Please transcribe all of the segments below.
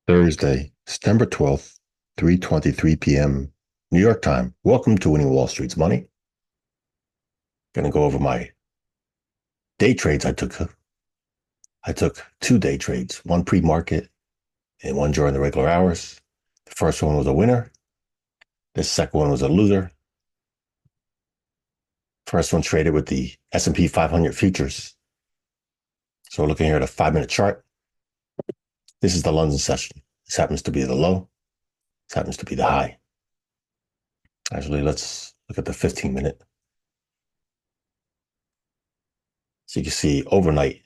Thursday, September 12th, 3:23 p.m. New York time. Welcome to Winning Wall Street's Money. Going to go over my day trades I took. I took 2 day trades, one pre-market and one during the regular hours. The first one was a winner. The second one was a loser. First one traded with the S&P 500 futures. So we're looking here at a 5-minute chart. This is the London session. This happens to be the low. This happens to be the high. Actually, let's look at the 15-minute. So you can see overnight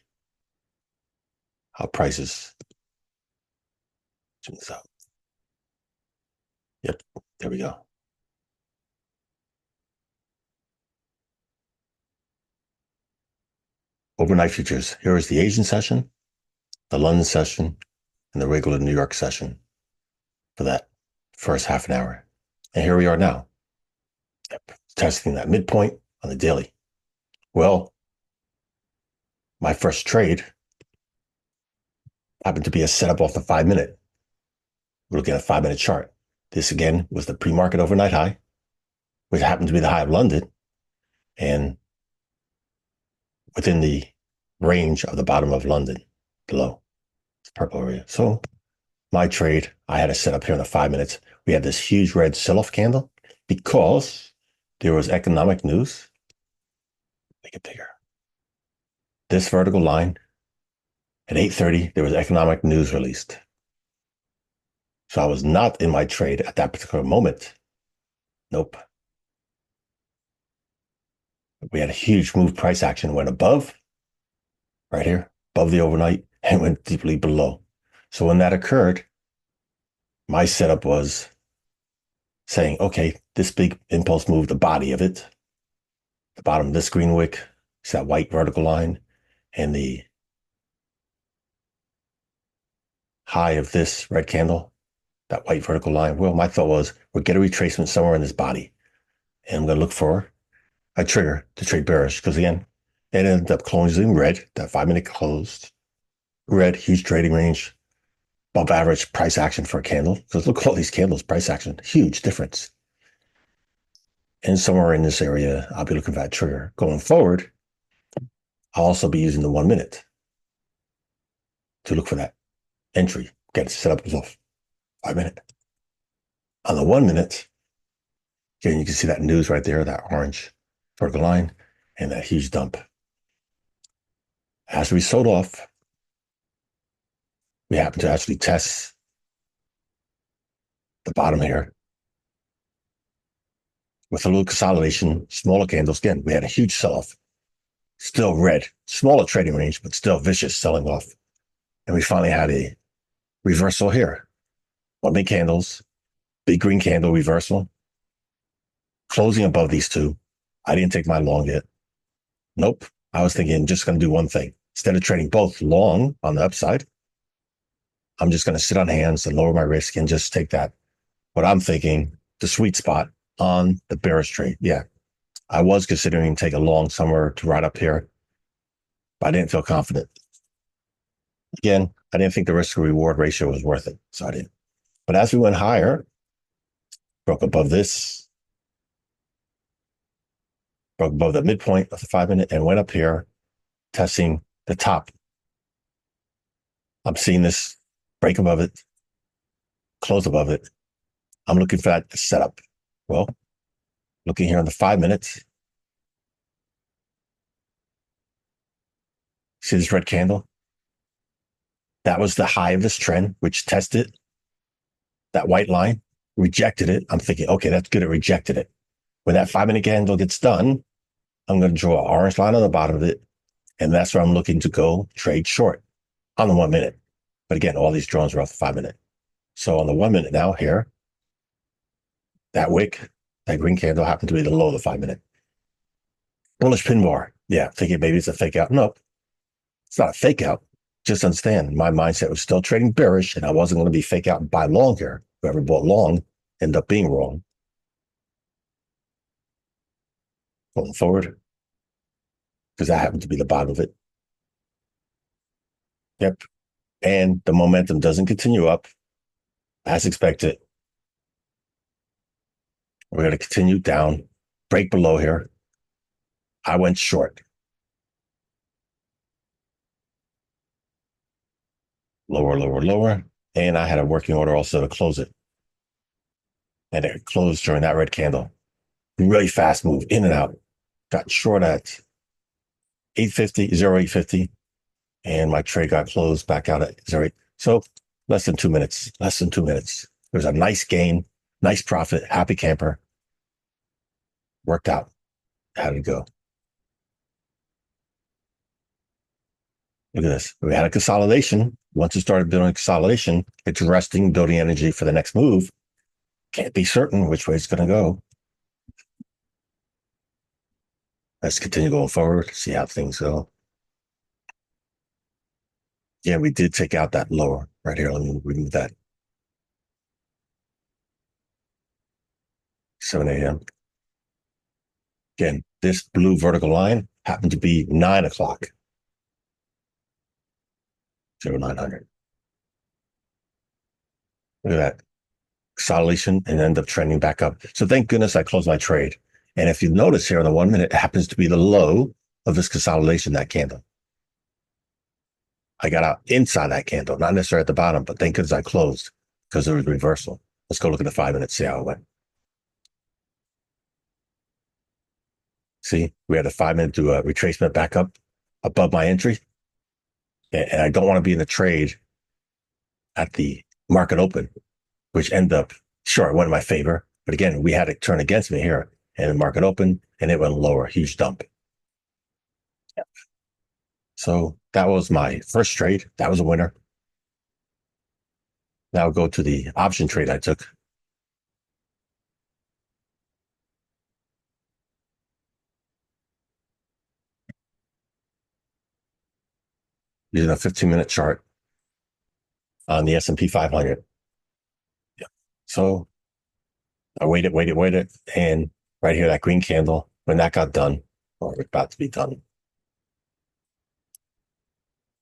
how prices. Zoom this out. Yep, there we go. Overnight futures. Here is the Asian session, the London session, and the regular New York session for that first half an hour. And here we are now, testing that midpoint on the daily. Well, my first trade happened to be a setup off the 5-minute. We're looking at a 5-minute chart. This again was the pre-market overnight high, which happened to be the high of London, and within the range of the bottom of London, below the purple area. So my trade, I had a setup here in the 5 minutes. We had this huge red sell-off candle because there was economic news. Make it bigger. This vertical line at 8:30, there was economic news released. So I was not in my trade at that particular moment. Nope. We had a huge move price action, went above, right here, above the overnight, and went deeply below. So when that occurred, my setup was saying, okay, this big impulse move, the body of it, the bottom of this green wick, it's that white vertical line, and the high of this red candle, that white vertical line. Well, my thought was, we'll get a retracement somewhere in this body. And I'm going to look for a trigger to trade bearish. Because again, it ended up closing red. That 5-minute closed red, huge trading range, above average price action for a candle. Because look at all these candles, price action, huge difference. And somewhere in this area, I'll be looking for that trigger. Going forward, I'll also be using the 1 minute to look for that entry. Get it set up as a 5-minute. On the 1 minute, again, you can see that news right there, that orange vertical line, and that huge dump. As we sold off, we happened to actually test the bottom here with a little consolidation, smaller candles. Again, we had a huge sell-off, still red, smaller trading range, but still vicious selling off. And we finally had a reversal here. 1 big candles, big green candle reversal, closing above these two. I didn't take my long yet. Nope. I was thinking just going to do one thing. Instead of trading both long on the upside, I'm just going to sit on hands and lower my risk and just take that, what I'm thinking, the sweet spot on the bearish trade. Yeah, I was considering take a long somewhere to right up here, but I didn't feel confident. Again, I didn't think the risk to reward ratio was worth it, so I didn't. But as we went higher, broke above this, broke above the midpoint of the 5-minute and went up here, testing the top. I'm seeing this break above it, close above it. I'm looking for that setup. Well, looking here on the 5 minutes, see this red candle? That was the high of this trend, which tested that white line, rejected it. I'm thinking, okay, that's good. It rejected it. When that 5-minute candle gets done, I'm going to draw an orange line on the bottom of it. And that's where I'm looking to go trade short on the 1 minute. But again, all these drawings are off the 5-minute. So on the 1 minute now here, that wick, that green candle happened to be the low of the 5-minute. Bullish pin bar. Yeah, thinking maybe it's a fake out. No, it's not a fake out. Just understand, my mindset was still trading bearish, and I wasn't going to be fake out and buy long here. Whoever bought long ended up being wrong. Going forward, because that happened to be the bottom of it. Yep. And the momentum doesn't continue up. as expected. We're going to continue down, break below here. I went short. Lower, lower, lower. And I had a working order also to close it. And it closed during that red candle. Really fast move, in and out. Got short at 850, 0850. And my trade got closed back out at 08. So less than 2 minutes, less than 2 minutes. There was a nice gain, nice profit, happy camper. Worked out. How did it go? Look at this. We had a consolidation. Once it started building consolidation, it's resting, building energy for the next move. Can't be certain which way it's going to go. Let's continue going forward, see how things go. Yeah, we did take out that lower right here. Let me remove that. 7 a.m. Again, this blue vertical line happened to be 9 o'clock. 0900. Look at that. Consolidation and end up trending back up. So thank goodness I closed my trade. And if you notice here in the 1 minute, it happens to be the low of this consolidation, that candle. I got out inside that candle, not necessarily at the bottom, but thank goodness I closed because there was reversal. Let's go look at the 5 minutes, see how it went. See, we had a 5 minute do a retracement back up above my entry. And I don't want to be in the trade at the market open, which ended up, sure, it went in my favor. But again, we had it turn against me here and the market open and it went lower, huge dump. Yep. So that was my first trade. That was a winner. Now I'll go to the option trade I took. Using a 15-minute chart on the S&P 500. Yeah. So I waited. And right here, that green candle, when that got done, or about to be done,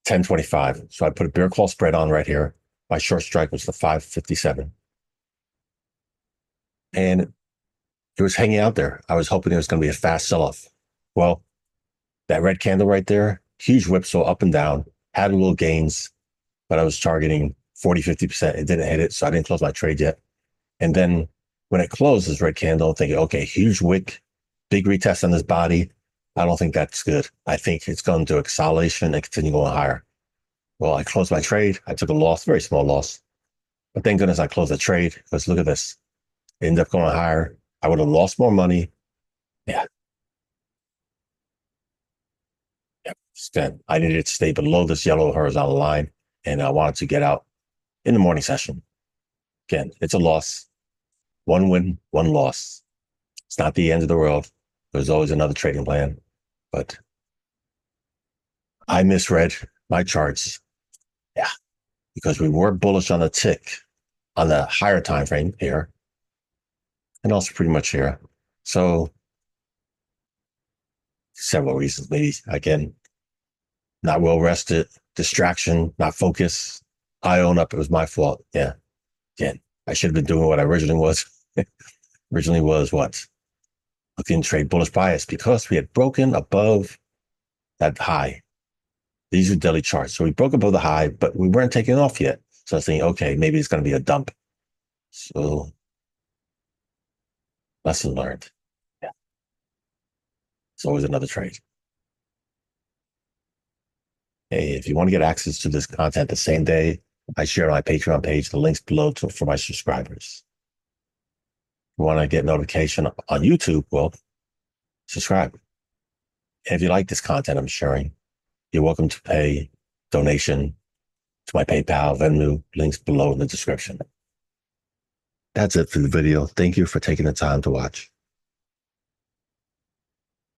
1025. So I put a bear call spread on right here. My short strike was the 557. And it was hanging out there. I was hoping it was going to be a fast sell-off. Well, that red candle right there, huge whipsaw up and down, had a little gains, but I was targeting 40, 50%. It didn't hit it, so I didn't close my trade yet. And then when it closed, this red candle, I'm thinking, okay, huge wick, big retest on this body. I don't think that's good. I think it's going to do a consolidation and continue going higher. Well, I closed my trade. I took a loss, very small loss. But thank goodness I closed the trade because look at this. It ended up going higher. I would have lost more money. Yeah. Instead, I needed to stay below this yellow horizontal line, and I wanted to get out in the morning session. Again, it's a loss. One win, one loss. It's not the end of the world. There's always another trading plan. But I misread my charts. Yeah. Because we were bullish on the tick on the higher time frame here. And also pretty much here. So several reasons, maybe again, not well rested, distraction, not focus. I own up. It was my fault. Yeah. Again, I should have been doing what I originally was. Originally was what? Looking to trade bullish bias because we had broken above that high. These are daily charts. So we broke above the high, but we weren't taking off yet. So I was thinking, okay, maybe it's going to be a dump. So lesson learned. Yeah. It's always another trade. Hey, if you want to get access to this content the same day, I share on my Patreon page, the links below for my subscribers. If you want to get notification on YouTube, well, subscribe. And if you like this content I'm sharing, you're welcome to pay donation to my PayPal, Venmo, links below in the description. That's it for the video. Thank you for taking the time to watch.